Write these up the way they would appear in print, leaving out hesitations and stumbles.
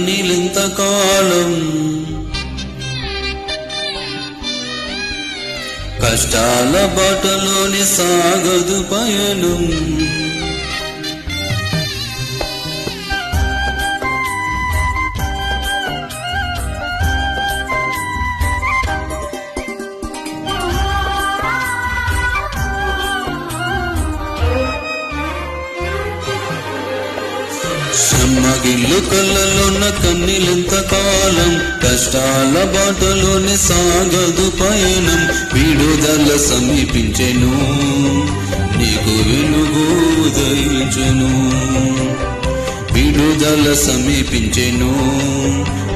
కన్నీలెంత కాలం, కష్టాల బాటలోని సాగదు పయనం. చెమ్మగిల్లు కళ్ళలోన కన్నీలెంత కాలం, కష్టాల బాటలోనే సాగదు పయనం. విడుదల సమీపించెను, నీకు వెలుగు ఉదయించును. విడుదల సమీపించెను,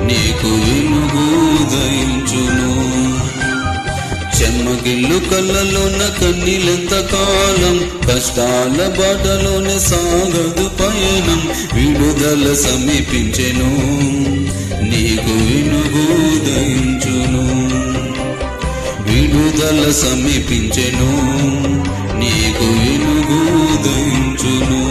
నీకు వెలుగు ఉదయించును. చెమ్మగిల్లు కళ్ళలోన కన్నీలెంత కాలం, కష్టాల బాటలోనే సాగదు పయనం. విడుదల సమీపించెను, నీకు వెలుగు ఉదయించును. విడుదల సమీపించెను, నీకు వెలుగు ఉదయించును.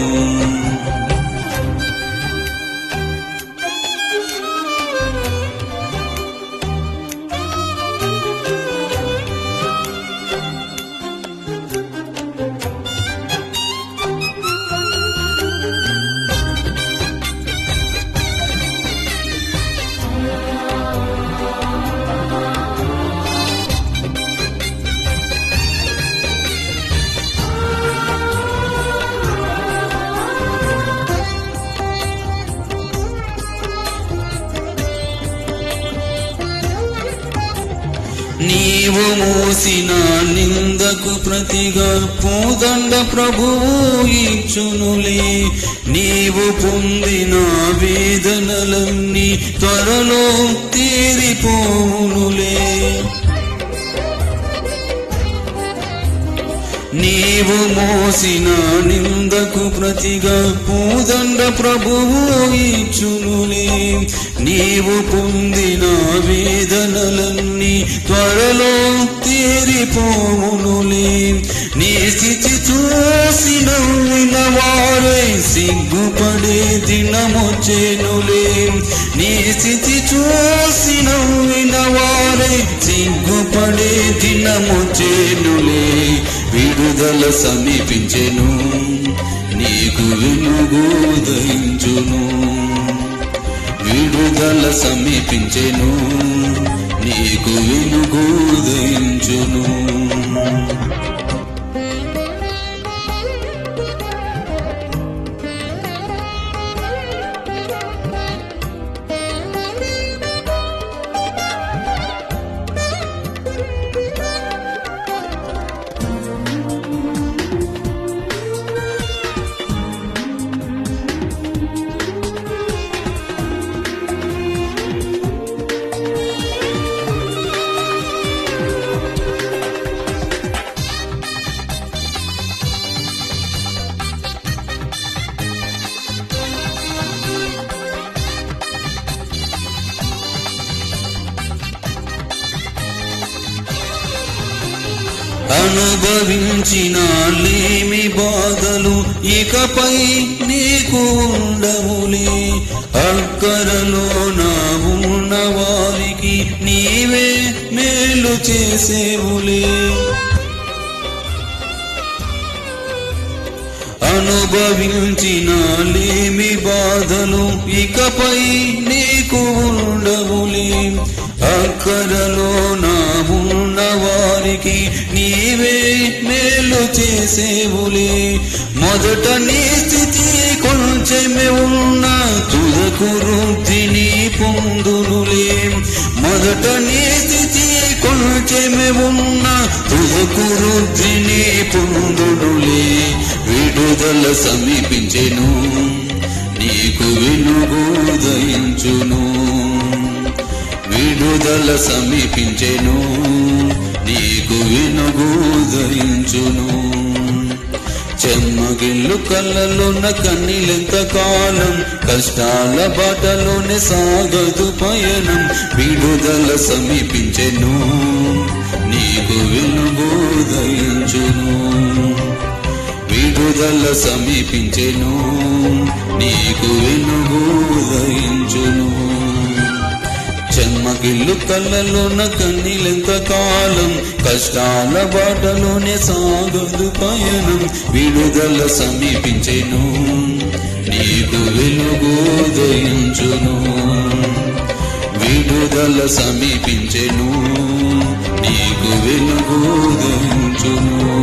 నీవు మోసిన నిందకు ప్రతిగా పూదండ ప్రభువు ఇచ్చునులే. నీవు పొందిన వేదనలన్నీ త్వరలో తీరిపోవునులే. నీవు మోసిన నిందకు ప్రతిగా పూదండ ప్రభువు ఇచ్చునులే. నీవు పొందిన వేదనలన్నీ త్వరలో తీరిపోవునులే. నీ స్థితి చూసి నవ్విన వారే సిగ్గుపడే దినమొచ్చెనులే. నీ స్థితి చూసి నవ్విన వారే సిగ్గుపడే దినమొచ్చెనులే. విడుదల సమీపించెను, నీకు వెలుగు ఉదయించును. విడుదల సమీపించెను, నీకు వెలుగు ఉదయించును. అనుభవించిన లేమి బాధలు ఇకపై నీకు ఉండవులే. అక్కరలో నా ఉన్న వారికి నీవే మేలు చేసేవులే. అనుభవించిన లేమి బాధలు ఇకపై నీకు ఉండవులే. అక్కరలో నా ఉన్న వారికి నీవే మేలు చేసేవులే. మొదట నీ స్థితి కొంచెమే ఉన్న తుదకు వృద్ధిని పొందునులే. మొదట నీ స్థితి కొంచెమే ఉన్న తుదకు వృద్ధిని పొందునులే. విడుదల సమీపించెను, నీకు వెలుగు ఉదయించును. విడుదల సమీపించెను, నీకు వెలుగు ఉదయించును. చెమ్మగిల్లు కళ్ళలోన కన్నీలెంత కాలం, కష్టాల బాటలోనే సాగదు పయనం. విడుదల సమీపించెను, నీకు వెలుగు ఉదయించును. విడుదల సమీపించెను, నీకు వెలుగు ఉదయించును. కళ్ళలోన కన్నీలెంత కాలం, కష్టాల బాటలోనే సాగదు పయనం. విడుదల సమీపించెను, నీకు వెలుగు ఉదయించును. విడుదల సమీపించెను, నీకు వెలుగు ఉదయించును.